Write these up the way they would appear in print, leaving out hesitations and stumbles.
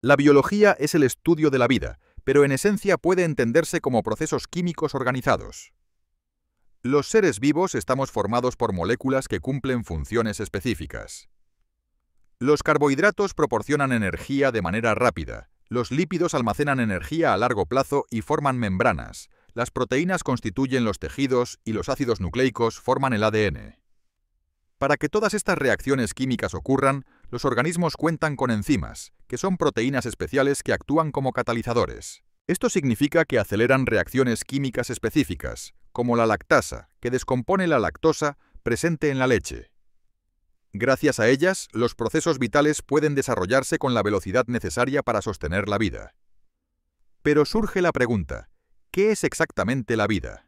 La biología es el estudio de la vida, pero en esencia puede entenderse como procesos químicos organizados. Los seres vivos estamos formados por moléculas que cumplen funciones específicas. Los carbohidratos proporcionan energía de manera rápida, los lípidos almacenan energía a largo plazo y forman membranas, las proteínas constituyen los tejidos y los ácidos nucleicos forman el ADN. Para que todas estas reacciones químicas ocurran, los organismos cuentan con enzimas, que son proteínas especiales que actúan como catalizadores. Esto significa que aceleran reacciones químicas específicas, como la lactasa, que descompone la lactosa presente en la leche. Gracias a ellas, los procesos vitales pueden desarrollarse con la velocidad necesaria para sostener la vida. Pero surge la pregunta, ¿qué es exactamente la vida?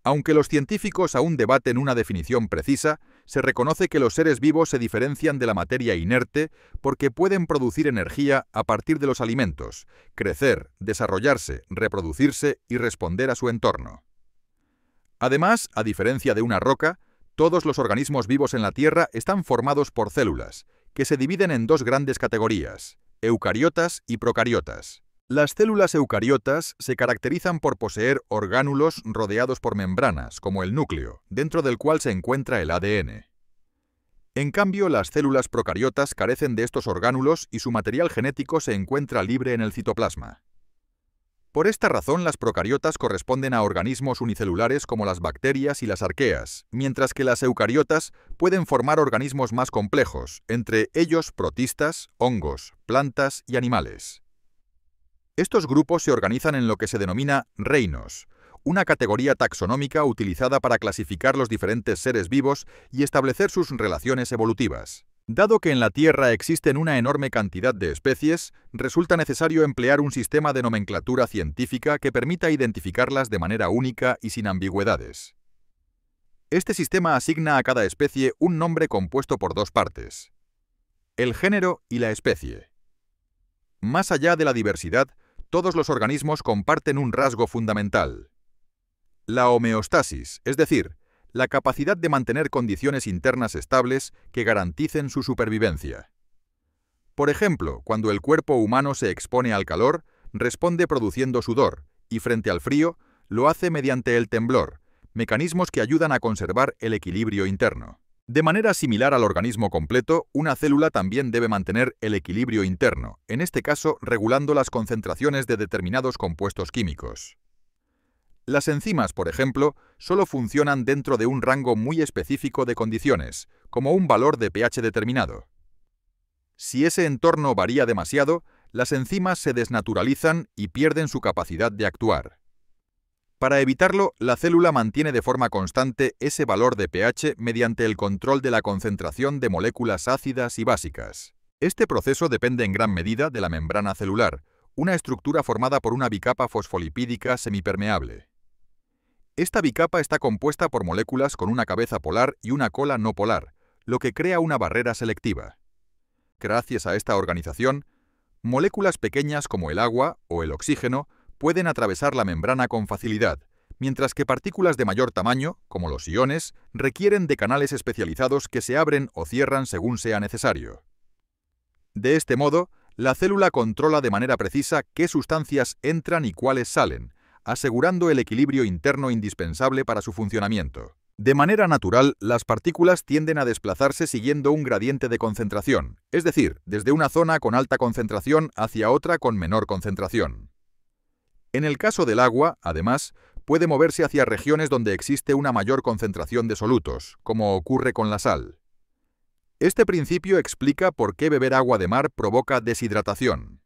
Aunque los científicos aún debaten una definición precisa, se reconoce que los seres vivos se diferencian de la materia inerte porque pueden producir energía a partir de los alimentos, crecer, desarrollarse, reproducirse y responder a su entorno. Además, a diferencia de una roca, todos los organismos vivos en la Tierra están formados por células, que se dividen en dos grandes categorías, eucariotas y procariotas. Las células eucariotas se caracterizan por poseer orgánulos rodeados por membranas, como el núcleo, dentro del cual se encuentra el ADN. En cambio, las células procariotas carecen de estos orgánulos y su material genético se encuentra libre en el citoplasma. Por esta razón, las procariotas corresponden a organismos unicelulares como las bacterias y las arqueas, mientras que las eucariotas pueden formar organismos más complejos, entre ellos protistas, hongos, plantas y animales. Estos grupos se organizan en lo que se denomina reinos, una categoría taxonómica utilizada para clasificar los diferentes seres vivos y establecer sus relaciones evolutivas. Dado que en la Tierra existen una enorme cantidad de especies, resulta necesario emplear un sistema de nomenclatura científica que permita identificarlas de manera única y sin ambigüedades. Este sistema asigna a cada especie un nombre compuesto por dos partes: el género y la especie. Más allá de la diversidad, todos los organismos comparten un rasgo fundamental: la homeostasis, es decir, la capacidad de mantener condiciones internas estables que garanticen su supervivencia. Por ejemplo, cuando el cuerpo humano se expone al calor, responde produciendo sudor, y frente al frío, lo hace mediante el temblor, mecanismos que ayudan a conservar el equilibrio interno. De manera similar al organismo completo, una célula también debe mantener el equilibrio interno, en este caso regulando las concentraciones de determinados compuestos químicos. Las enzimas, por ejemplo, solo funcionan dentro de un rango muy específico de condiciones, como un valor de pH determinado. Si ese entorno varía demasiado, las enzimas se desnaturalizan y pierden su capacidad de actuar. Para evitarlo, la célula mantiene de forma constante ese valor de pH mediante el control de la concentración de moléculas ácidas y básicas. Este proceso depende en gran medida de la membrana celular, una estructura formada por una bicapa fosfolipídica semipermeable. Esta bicapa está compuesta por moléculas con una cabeza polar y una cola no polar, lo que crea una barrera selectiva. Gracias a esta organización, moléculas pequeñas como el agua o el oxígeno pueden atravesar la membrana con facilidad, mientras que partículas de mayor tamaño, como los iones, requieren de canales especializados que se abren o cierran según sea necesario. De este modo, la célula controla de manera precisa qué sustancias entran y cuáles salen, asegurando el equilibrio interno indispensable para su funcionamiento. De manera natural, las partículas tienden a desplazarse siguiendo un gradiente de concentración, es decir, desde una zona con alta concentración hacia otra con menor concentración. En el caso del agua, además, puede moverse hacia regiones donde existe una mayor concentración de solutos, como ocurre con la sal. Este principio explica por qué beber agua de mar provoca deshidratación.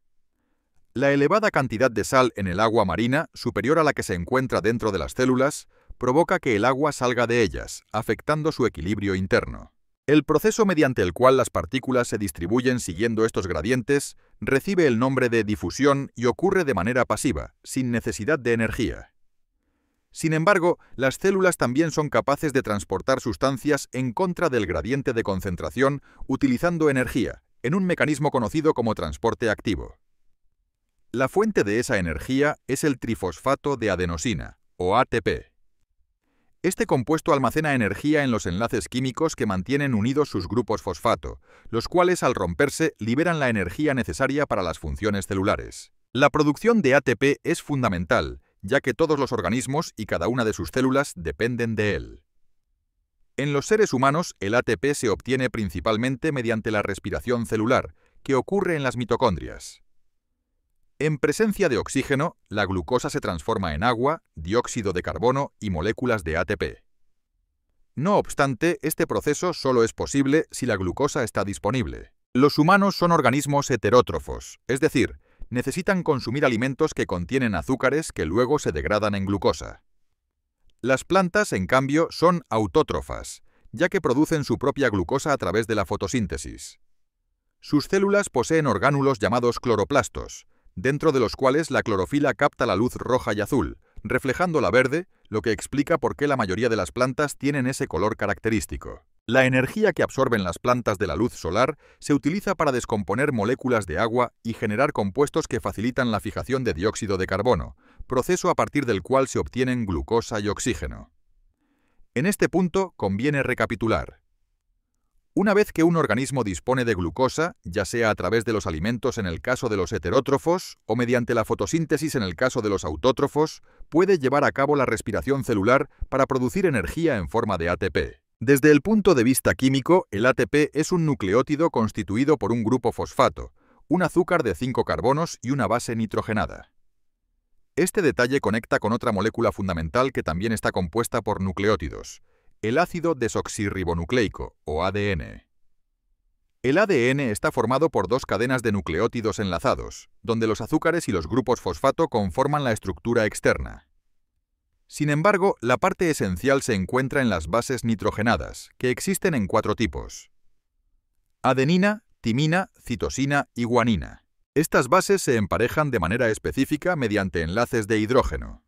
La elevada cantidad de sal en el agua marina, superior a la que se encuentra dentro de las células, provoca que el agua salga de ellas, afectando su equilibrio interno. El proceso mediante el cual las partículas se distribuyen siguiendo estos gradientes recibe el nombre de difusión y ocurre de manera pasiva, sin necesidad de energía. Sin embargo, las células también son capaces de transportar sustancias en contra del gradiente de concentración utilizando energía, en un mecanismo conocido como transporte activo. La fuente de esa energía es el trifosfato de adenosina, o ATP. Este compuesto almacena energía en los enlaces químicos que mantienen unidos sus grupos fosfato, los cuales al romperse liberan la energía necesaria para las funciones celulares. La producción de ATP es fundamental, ya que todos los organismos y cada una de sus células dependen de él. En los seres humanos, el ATP se obtiene principalmente mediante la respiración celular, que ocurre en las mitocondrias. En presencia de oxígeno, la glucosa se transforma en agua, dióxido de carbono y moléculas de ATP. No obstante, este proceso solo es posible si la glucosa está disponible. Los humanos son organismos heterótrofos, es decir, necesitan consumir alimentos que contienen azúcares que luego se degradan en glucosa. Las plantas, en cambio, son autótrofas, ya que producen su propia glucosa a través de la fotosíntesis. Sus células poseen orgánulos llamados cloroplastos, dentro de los cuales la clorofila capta la luz roja y azul, reflejando la verde, lo que explica por qué la mayoría de las plantas tienen ese color característico. La energía que absorben las plantas de la luz solar se utiliza para descomponer moléculas de agua y generar compuestos que facilitan la fijación de dióxido de carbono, proceso a partir del cual se obtienen glucosa y oxígeno. En este punto conviene recapitular. Una vez que un organismo dispone de glucosa, ya sea a través de los alimentos en el caso de los heterótrofos o mediante la fotosíntesis en el caso de los autótrofos, puede llevar a cabo la respiración celular para producir energía en forma de ATP. Desde el punto de vista químico, el ATP es un nucleótido constituido por un grupo fosfato, un azúcar de 5 carbonos y una base nitrogenada. Este detalle conecta con otra molécula fundamental que también está compuesta por nucleótidos, el ácido desoxirribonucleico, o ADN. El ADN está formado por dos cadenas de nucleótidos enlazados, donde los azúcares y los grupos fosfato conforman la estructura externa. Sin embargo, la parte esencial se encuentra en las bases nitrogenadas, que existen en 4 tipos: adenina, timina, citosina y guanina. Estas bases se emparejan de manera específica mediante enlaces de hidrógeno.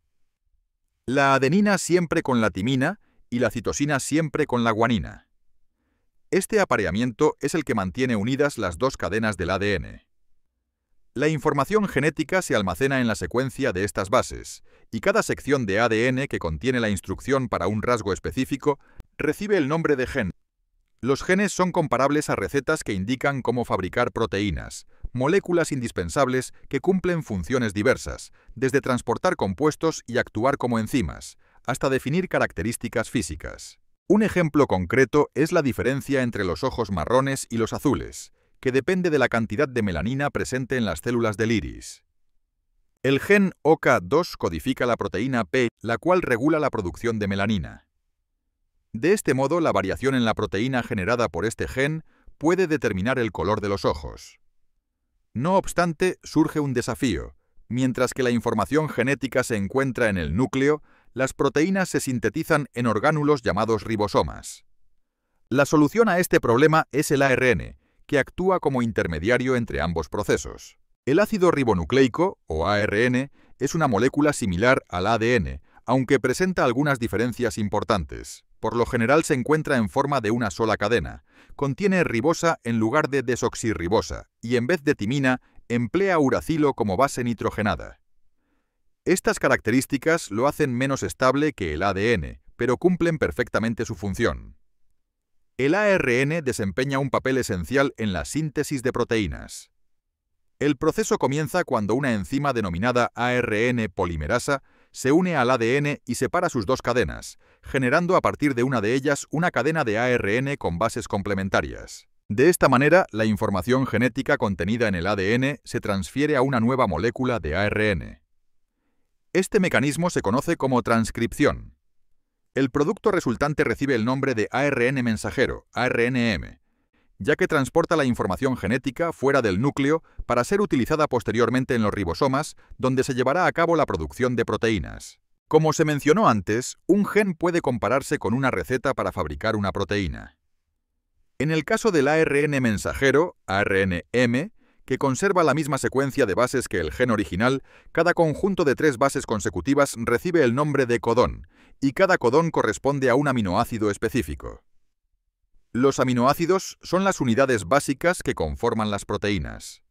La adenina siempre con la timina y la citosina siempre con la guanina. Este apareamiento es el que mantiene unidas las dos cadenas del ADN. La información genética se almacena en la secuencia de estas bases, y cada sección de ADN que contiene la instrucción para un rasgo específico recibe el nombre de gen. Los genes son comparables a recetas que indican cómo fabricar proteínas, moléculas indispensables que cumplen funciones diversas, desde transportar compuestos y actuar como enzimas, hasta definir características físicas. Un ejemplo concreto es la diferencia entre los ojos marrones y los azules, que depende de la cantidad de melanina presente en las células del iris. El gen OCA2 codifica la proteína P, la cual regula la producción de melanina. De este modo, la variación en la proteína generada por este gen puede determinar el color de los ojos. No obstante, surge un desafío. Mientras que la información genética se encuentra en el núcleo, las proteínas se sintetizan en orgánulos llamados ribosomas. La solución a este problema es el ARN, que actúa como intermediario entre ambos procesos. El ácido ribonucleico, o ARN, es una molécula similar al ADN, aunque presenta algunas diferencias importantes. Por lo general se encuentra en forma de una sola cadena, contiene ribosa en lugar de desoxirribosa y en vez de timina emplea uracilo como base nitrogenada. Estas características lo hacen menos estable que el ADN, pero cumplen perfectamente su función. El ARN desempeña un papel esencial en la síntesis de proteínas. El proceso comienza cuando una enzima denominada ARN polimerasa se une al ADN y separa sus dos cadenas, generando a partir de una de ellas una cadena de ARN con bases complementarias. De esta manera, la información genética contenida en el ADN se transfiere a una nueva molécula de ARN. Este mecanismo se conoce como transcripción. El producto resultante recibe el nombre de ARN mensajero, ARNM, ya que transporta la información genética fuera del núcleo para ser utilizada posteriormente en los ribosomas, donde se llevará a cabo la producción de proteínas. Como se mencionó antes, un gen puede compararse con una receta para fabricar una proteína. En el caso del ARN mensajero, ARNM, que conserva la misma secuencia de bases que el gen original, cada conjunto de 3 bases consecutivas recibe el nombre de codón, y cada codón corresponde a un aminoácido específico. Los aminoácidos son las unidades básicas que conforman las proteínas.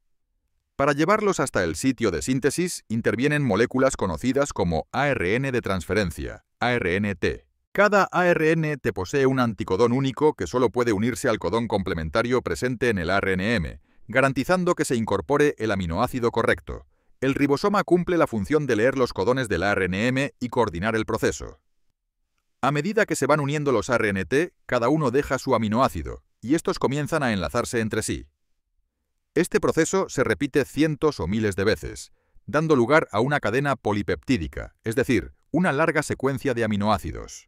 Para llevarlos hasta el sitio de síntesis, intervienen moléculas conocidas como ARN de transferencia, ARNT, Cada ARN te posee un anticodón único que solo puede unirse al codón complementario presente en el ARNM, garantizando que se incorpore el aminoácido correcto. El ribosoma cumple la función de leer los codones del ARNM y coordinar el proceso. A medida que se van uniendo los ARNT, cada uno deja su aminoácido, y estos comienzan a enlazarse entre sí. Este proceso se repite cientos o miles de veces, dando lugar a una cadena polipeptídica, es decir, una larga secuencia de aminoácidos.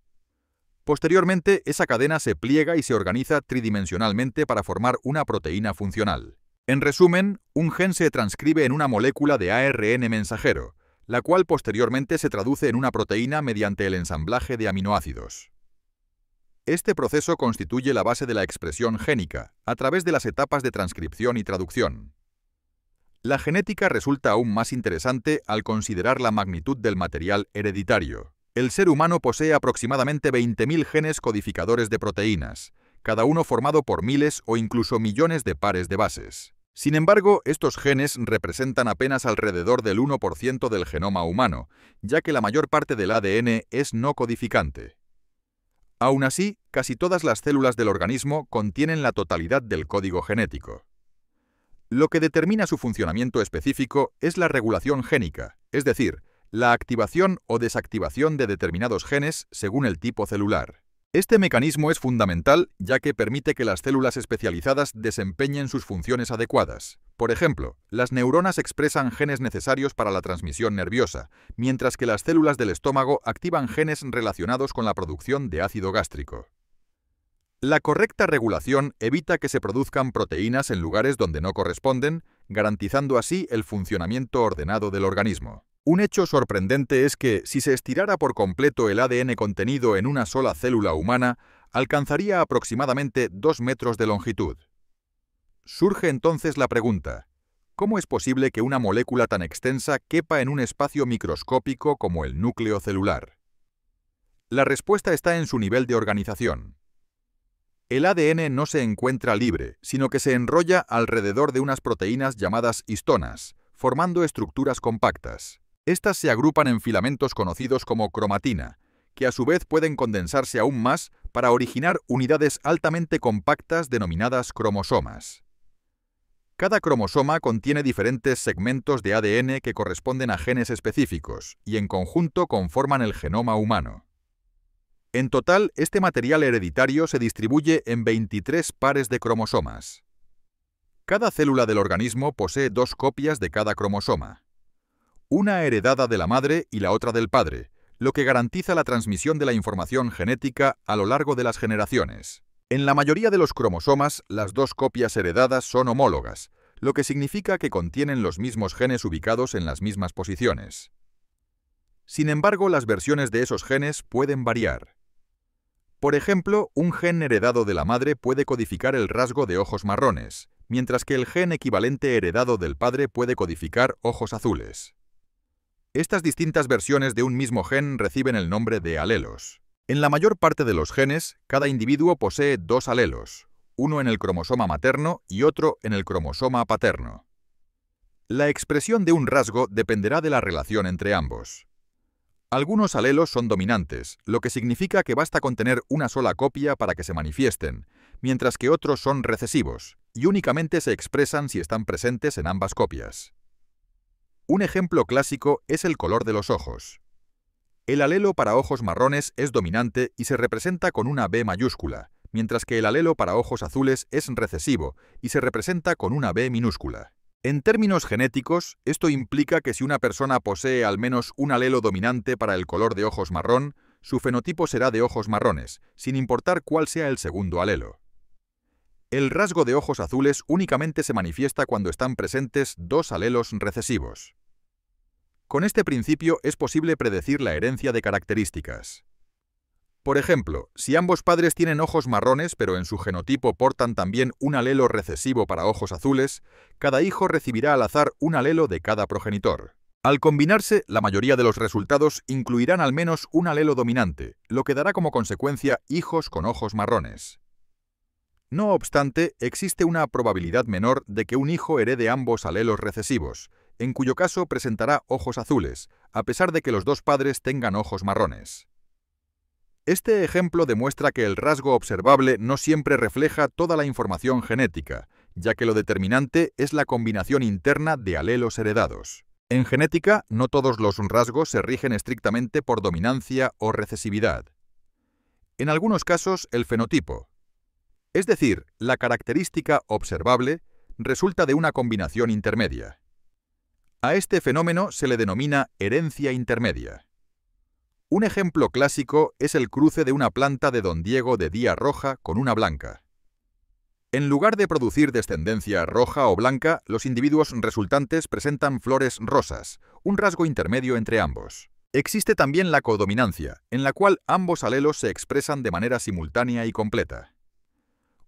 Posteriormente, esa cadena se pliega y se organiza tridimensionalmente para formar una proteína funcional. En resumen, un gen se transcribe en una molécula de ARN mensajero, la cual posteriormente se traduce en una proteína mediante el ensamblaje de aminoácidos. Este proceso constituye la base de la expresión génica, a través de las etapas de transcripción y traducción. La genética resulta aún más interesante al considerar la magnitud del material hereditario. El ser humano posee aproximadamente 20.000 genes codificadores de proteínas, cada uno formado por miles o incluso millones de pares de bases. Sin embargo, estos genes representan apenas alrededor del 1% del genoma humano, ya que la mayor parte del ADN es no codificante. Aún así, casi todas las células del organismo contienen la totalidad del código genético. Lo que determina su funcionamiento específico es la regulación génica, es decir, la activación o desactivación de determinados genes según el tipo celular. Este mecanismo es fundamental ya que permite que las células especializadas desempeñen sus funciones adecuadas. Por ejemplo, las neuronas expresan genes necesarios para la transmisión nerviosa, mientras que las células del estómago activan genes relacionados con la producción de ácido gástrico. La correcta regulación evita que se produzcan proteínas en lugares donde no corresponden, garantizando así el funcionamiento ordenado del organismo. Un hecho sorprendente es que, si se estirara por completo el ADN contenido en una sola célula humana, alcanzaría aproximadamente 2 metros de longitud. Surge entonces la pregunta: ¿cómo es posible que una molécula tan extensa quepa en un espacio microscópico como el núcleo celular? La respuesta está en su nivel de organización. El ADN no se encuentra libre, sino que se enrolla alrededor de unas proteínas llamadas histonas, formando estructuras compactas. Estas se agrupan en filamentos conocidos como cromatina, que a su vez pueden condensarse aún más para originar unidades altamente compactas denominadas cromosomas. Cada cromosoma contiene diferentes segmentos de ADN que corresponden a genes específicos y en conjunto conforman el genoma humano. En total, este material hereditario se distribuye en 23 pares de cromosomas. Cada célula del organismo posee 2 copias de cada cromosoma, una heredada de la madre y la otra del padre, lo que garantiza la transmisión de la información genética a lo largo de las generaciones. En la mayoría de los cromosomas, las 2 copias heredadas son homólogas, lo que significa que contienen los mismos genes ubicados en las mismas posiciones. Sin embargo, las versiones de esos genes pueden variar. Por ejemplo, un gen heredado de la madre puede codificar el rasgo de ojos marrones, mientras que el gen equivalente heredado del padre puede codificar ojos azules. Estas distintas versiones de un mismo gen reciben el nombre de alelos. En la mayor parte de los genes, cada individuo posee 2 alelos, uno en el cromosoma materno y otro en el cromosoma paterno. La expresión de un rasgo dependerá de la relación entre ambos. Algunos alelos son dominantes, lo que significa que basta con tener una sola copia para que se manifiesten, mientras que otros son recesivos, y únicamente se expresan si están presentes en ambas copias. Un ejemplo clásico es el color de los ojos. El alelo para ojos marrones es dominante y se representa con una B mayúscula, mientras que el alelo para ojos azules es recesivo y se representa con una B minúscula. En términos genéticos, esto implica que si una persona posee al menos un alelo dominante para el color de ojos marrón, su fenotipo será de ojos marrones, sin importar cuál sea el segundo alelo. El rasgo de ojos azules únicamente se manifiesta cuando están presentes 2 alelos recesivos. Con este principio es posible predecir la herencia de características. Por ejemplo, si ambos padres tienen ojos marrones pero en su genotipo portan también un alelo recesivo para ojos azules, cada hijo recibirá al azar un alelo de cada progenitor. Al combinarse, la mayoría de los resultados incluirán al menos un alelo dominante, lo que dará como consecuencia hijos con ojos marrones. No obstante, existe una probabilidad menor de que un hijo herede ambos alelos recesivos, en cuyo caso presentará ojos azules, a pesar de que los 2 padres tengan ojos marrones. Este ejemplo demuestra que el rasgo observable no siempre refleja toda la información genética, ya que lo determinante es la combinación interna de alelos heredados. En genética, no todos los rasgos se rigen estrictamente por dominancia o recesividad. En algunos casos, el fenotipo, es decir, la característica observable, resulta de una combinación intermedia. A este fenómeno se le denomina herencia intermedia. Un ejemplo clásico es el cruce de una planta de Don Diego de Día roja con una blanca. En lugar de producir descendencia roja o blanca, los individuos resultantes presentan flores rosas, un rasgo intermedio entre ambos. Existe también la codominancia, en la cual ambos alelos se expresan de manera simultánea y completa.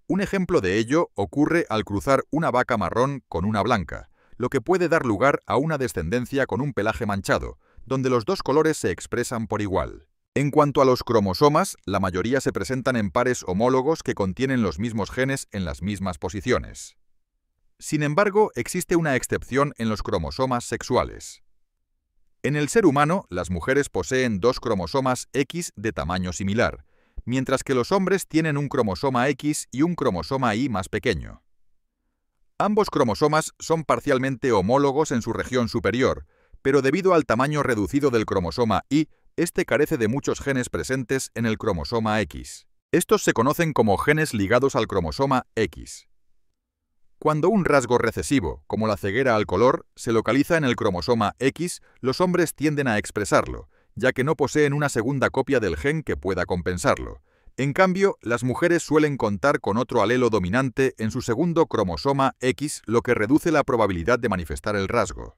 Un ejemplo de ello ocurre al cruzar una vaca marrón con una blanca, lo que puede dar lugar a una descendencia con un pelaje manchado, donde los dos colores se expresan por igual. En cuanto a los cromosomas, la mayoría se presentan en pares homólogos que contienen los mismos genes en las mismas posiciones. Sin embargo, existe una excepción en los cromosomas sexuales. En el ser humano, las mujeres poseen dos cromosomas X de tamaño similar, mientras que los hombres tienen un cromosoma X y un cromosoma Y más pequeño. Ambos cromosomas son parcialmente homólogos en su región superior, pero debido al tamaño reducido del cromosoma Y, este carece de muchos genes presentes en el cromosoma X. Estos se conocen como genes ligados al cromosoma X. Cuando un rasgo recesivo, como la ceguera al color, se localiza en el cromosoma X, los hombres tienden a expresarlo, ya que no poseen una segunda copia del gen que pueda compensarlo. En cambio, las mujeres suelen contar con otro alelo dominante en su segundo cromosoma X, lo que reduce la probabilidad de manifestar el rasgo.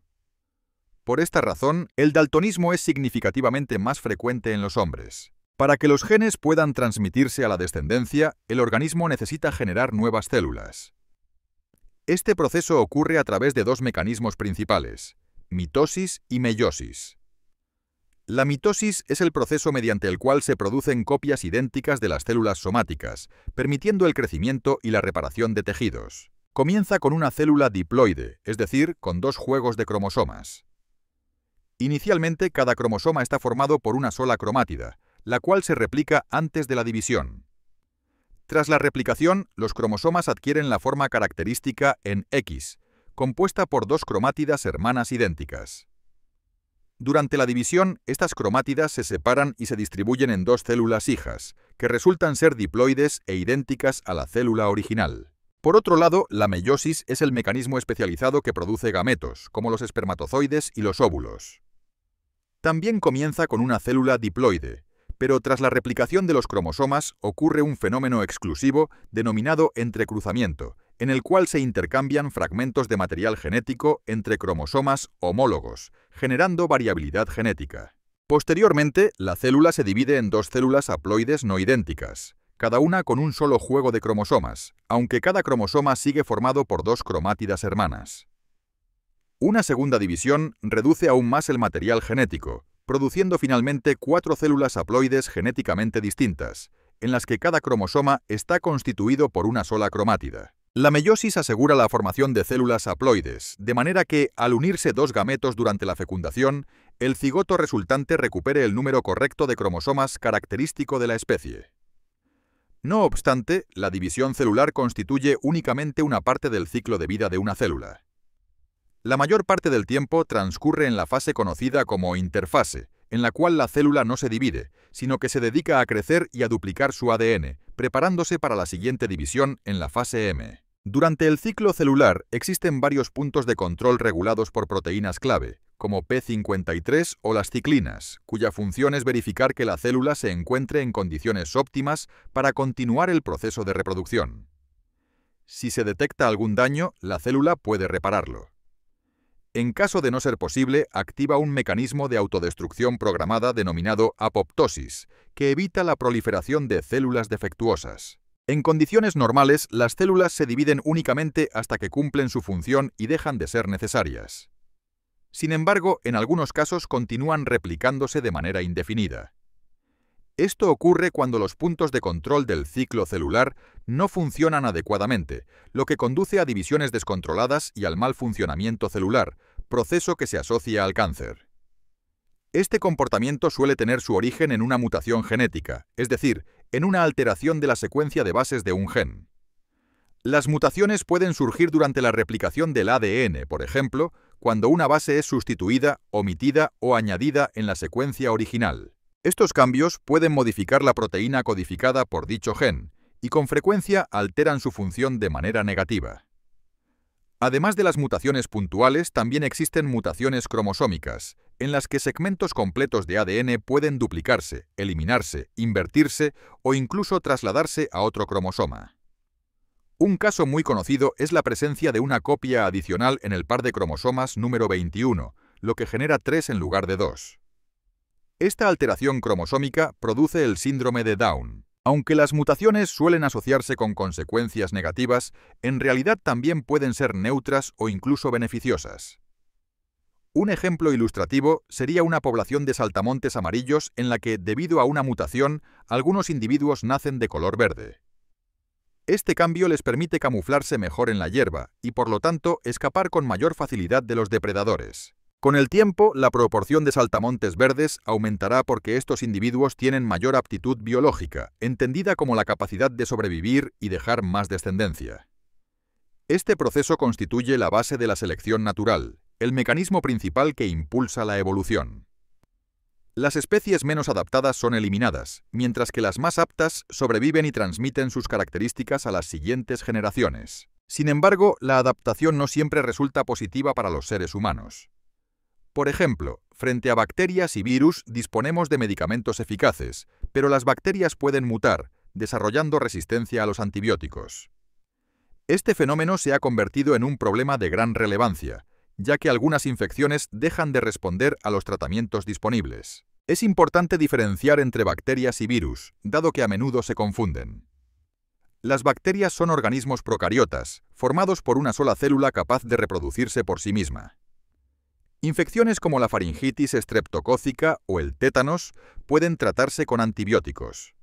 Por esta razón, el daltonismo es significativamente más frecuente en los hombres. Para que los genes puedan transmitirse a la descendencia, el organismo necesita generar nuevas células. Este proceso ocurre a través de dos mecanismos principales, mitosis y meiosis. La mitosis es el proceso mediante el cual se producen copias idénticas de las células somáticas, permitiendo el crecimiento y la reparación de tejidos. Comienza con una célula diploide, es decir, con dos juegos de cromosomas. Inicialmente, cada cromosoma está formado por una sola cromátida, la cual se replica antes de la división. Tras la replicación, los cromosomas adquieren la forma característica en X, compuesta por dos cromátidas hermanas idénticas. Durante la división, estas cromátidas se separan y se distribuyen en dos células hijas, que resultan ser diploides e idénticas a la célula original. Por otro lado, la meiosis es el mecanismo especializado que produce gametos, como los espermatozoides y los óvulos. También comienza con una célula diploide, pero tras la replicación de los cromosomas ocurre un fenómeno exclusivo denominado entrecruzamiento, en el cual se intercambian fragmentos de material genético entre cromosomas homólogos, generando variabilidad genética. Posteriormente, la célula se divide en dos células haploides no idénticas, cada una con un solo juego de cromosomas, aunque cada cromosoma sigue formado por dos cromátidas hermanas. Una segunda división reduce aún más el material genético, produciendo finalmente 4 células haploides genéticamente distintas, en las que cada cromosoma está constituido por una sola cromátida. La meiosis asegura la formación de células haploides, de manera que, al unirse dos gametos durante la fecundación, el cigoto resultante recupere el número correcto de cromosomas característico de la especie. No obstante, la división celular constituye únicamente una parte del ciclo de vida de una célula. La mayor parte del tiempo transcurre en la fase conocida como interfase, en la cual la célula no se divide, sino que se dedica a crecer y a duplicar su ADN, preparándose para la siguiente división en la fase M. Durante el ciclo celular existen varios puntos de control regulados por proteínas clave, como P53 o las ciclinas, cuya función es verificar que la célula se encuentre en condiciones óptimas para continuar el proceso de reproducción. Si se detecta algún daño, la célula puede repararlo. En caso de no ser posible, activa un mecanismo de autodestrucción programada denominado apoptosis, que evita la proliferación de células defectuosas. En condiciones normales, las células se dividen únicamente hasta que cumplen su función y dejan de ser necesarias. Sin embargo, en algunos casos continúan replicándose de manera indefinida. Esto ocurre cuando los puntos de control del ciclo celular no funcionan adecuadamente, lo que conduce a divisiones descontroladas y al mal funcionamiento celular, proceso que se asocia al cáncer. Este comportamiento suele tener su origen en una mutación genética, es decir, en una alteración de la secuencia de bases de un gen. Las mutaciones pueden surgir durante la replicación del ADN, por ejemplo, cuando una base es sustituida, omitida o añadida en la secuencia original. Estos cambios pueden modificar la proteína codificada por dicho gen y con frecuencia alteran su función de manera negativa. Además de las mutaciones puntuales, también existen mutaciones cromosómicas, en las que segmentos completos de ADN pueden duplicarse, eliminarse, invertirse o incluso trasladarse a otro cromosoma. Un caso muy conocido es la presencia de una copia adicional en el par de cromosomas número 21, lo que genera 3 en lugar de 2. Esta alteración cromosómica produce el síndrome de Down. Aunque las mutaciones suelen asociarse con consecuencias negativas, en realidad también pueden ser neutras o incluso beneficiosas. Un ejemplo ilustrativo sería una población de saltamontes amarillos en la que, debido a una mutación, algunos individuos nacen de color verde. Este cambio les permite camuflarse mejor en la hierba y, por lo tanto, escapar con mayor facilidad de los depredadores. Con el tiempo, la proporción de saltamontes verdes aumentará porque estos individuos tienen mayor aptitud biológica, entendida como la capacidad de sobrevivir y dejar más descendencia. Este proceso constituye la base de la selección natural, el mecanismo principal que impulsa la evolución. Las especies menos adaptadas son eliminadas, mientras que las más aptas sobreviven y transmiten sus características a las siguientes generaciones. Sin embargo, la adaptación no siempre resulta positiva para los seres humanos. Por ejemplo, frente a bacterias y virus disponemos de medicamentos eficaces, pero las bacterias pueden mutar, desarrollando resistencia a los antibióticos. Este fenómeno se ha convertido en un problema de gran relevancia, ya que algunas infecciones dejan de responder a los tratamientos disponibles. Es importante diferenciar entre bacterias y virus, dado que a menudo se confunden. Las bacterias son organismos procariotas, formados por una sola célula capaz de reproducirse por sí misma. Infecciones como la faringitis estreptocócica o el tétanos pueden tratarse con antibióticos.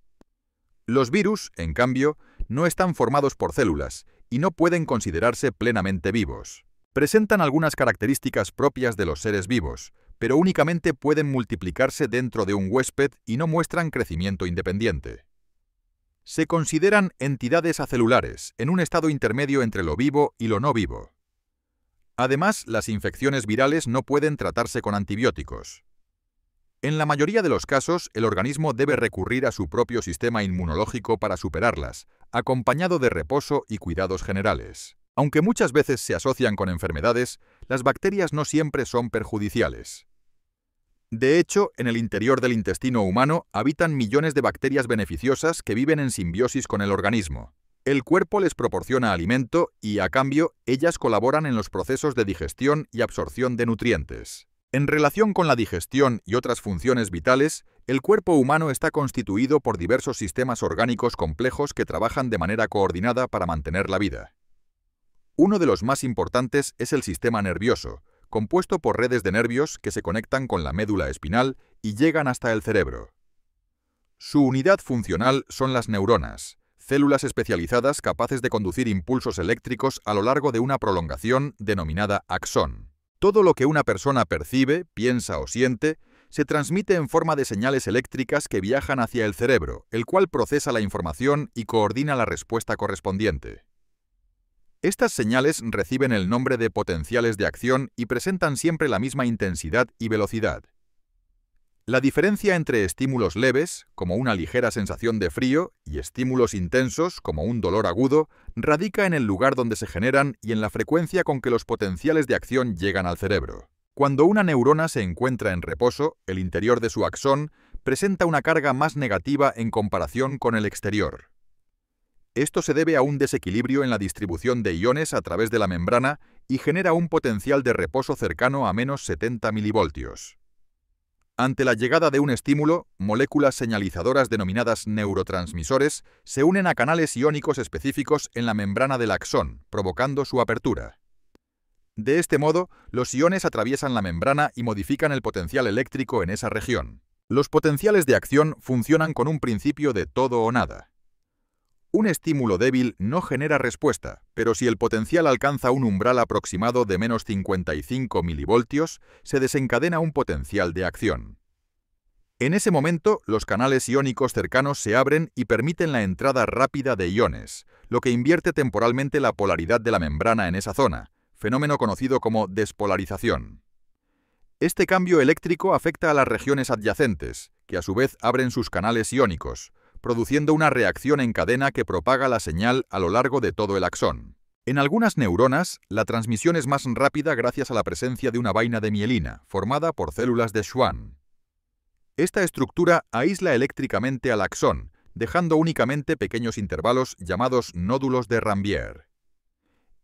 Los virus, en cambio, no están formados por células y no pueden considerarse plenamente vivos. Presentan algunas características propias de los seres vivos, pero únicamente pueden multiplicarse dentro de un huésped y no muestran crecimiento independiente. Se consideran entidades acelulares, en un estado intermedio entre lo vivo y lo no vivo. Además, las infecciones virales no pueden tratarse con antibióticos. En la mayoría de los casos, el organismo debe recurrir a su propio sistema inmunológico para superarlas, acompañado de reposo y cuidados generales. Aunque muchas veces se asocian con enfermedades, las bacterias no siempre son perjudiciales. De hecho, en el interior del intestino humano habitan millones de bacterias beneficiosas que viven en simbiosis con el organismo. El cuerpo les proporciona alimento y, a cambio, ellas colaboran en los procesos de digestión y absorción de nutrientes. En relación con la digestión y otras funciones vitales, el cuerpo humano está constituido por diversos sistemas orgánicos complejos que trabajan de manera coordinada para mantener la vida. Uno de los más importantes es el sistema nervioso, compuesto por redes de nervios que se conectan con la médula espinal y llegan hasta el cerebro. Su unidad funcional son las neuronas, células especializadas capaces de conducir impulsos eléctricos a lo largo de una prolongación denominada axón. Todo lo que una persona percibe, piensa o siente se transmite en forma de señales eléctricas que viajan hacia el cerebro, el cual procesa la información y coordina la respuesta correspondiente. Estas señales reciben el nombre de potenciales de acción y presentan siempre la misma intensidad y velocidad. La diferencia entre estímulos leves, como una ligera sensación de frío, y estímulos intensos, como un dolor agudo, radica en el lugar donde se generan y en la frecuencia con que los potenciales de acción llegan al cerebro. Cuando una neurona se encuentra en reposo, el interior de su axón presenta una carga más negativa en comparación con el exterior. Esto se debe a un desequilibrio en la distribución de iones a través de la membrana y genera un potencial de reposo cercano a menos 70 milivoltios. Ante la llegada de un estímulo, moléculas señalizadoras denominadas neurotransmisores se unen a canales iónicos específicos en la membrana del axón, provocando su apertura. De este modo, los iones atraviesan la membrana y modifican el potencial eléctrico en esa región. Los potenciales de acción funcionan con un principio de todo o nada. Un estímulo débil no genera respuesta, pero si el potencial alcanza un umbral aproximado de menos 55 milivoltios, se desencadena un potencial de acción. En ese momento, los canales iónicos cercanos se abren y permiten la entrada rápida de iones, lo que invierte temporalmente la polaridad de la membrana en esa zona, fenómeno conocido como despolarización. Este cambio eléctrico afecta a las regiones adyacentes, que a su vez abren sus canales iónicos, produciendo una reacción en cadena que propaga la señal a lo largo de todo el axón. En algunas neuronas, la transmisión es más rápida gracias a la presencia de una vaina de mielina, formada por células de Schwann. Esta estructura aísla eléctricamente al axón, dejando únicamente pequeños intervalos llamados nódulos de Rambier.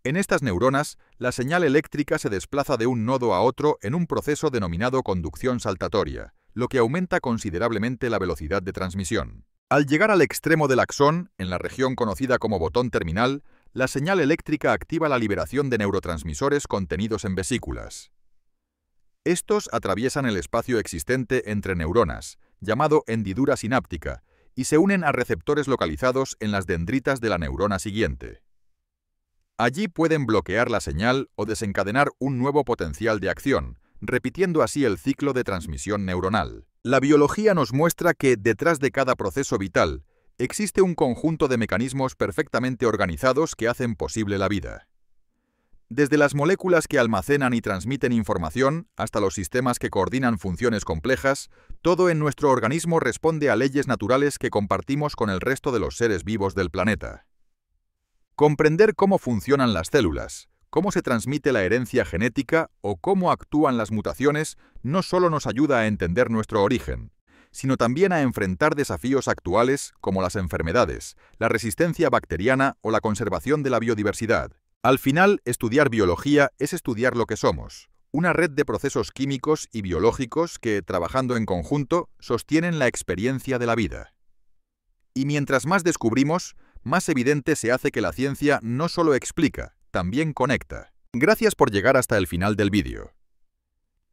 En estas neuronas, la señal eléctrica se desplaza de un nodo a otro en un proceso denominado conducción saltatoria, lo que aumenta considerablemente la velocidad de transmisión. Al llegar al extremo del axón, en la región conocida como botón terminal, la señal eléctrica activa la liberación de neurotransmisores contenidos en vesículas. Estos atraviesan el espacio existente entre neuronas, llamado hendidura sináptica, y se unen a receptores localizados en las dendritas de la neurona siguiente. Allí pueden bloquear la señal o desencadenar un nuevo potencial de acción, repitiendo así el ciclo de transmisión neuronal. La biología nos muestra que, detrás de cada proceso vital, existe un conjunto de mecanismos perfectamente organizados que hacen posible la vida. Desde las moléculas que almacenan y transmiten información hasta los sistemas que coordinan funciones complejas, todo en nuestro organismo responde a leyes naturales que compartimos con el resto de los seres vivos del planeta. Comprender cómo funcionan las células, cómo se transmite la herencia genética o cómo actúan las mutaciones no solo nos ayuda a entender nuestro origen, sino también a enfrentar desafíos actuales como las enfermedades, la resistencia bacteriana o la conservación de la biodiversidad. Al final, estudiar biología es estudiar lo que somos, una red de procesos químicos y biológicos que, trabajando en conjunto, sostienen la experiencia de la vida. Y mientras más descubrimos, más evidente se hace que la ciencia no solo explica, también conecta. Gracias por llegar hasta el final del vídeo.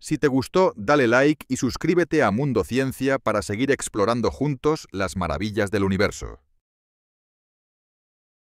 Si te gustó, dale like y suscríbete a Mundo Ciencia para seguir explorando juntos las maravillas del universo.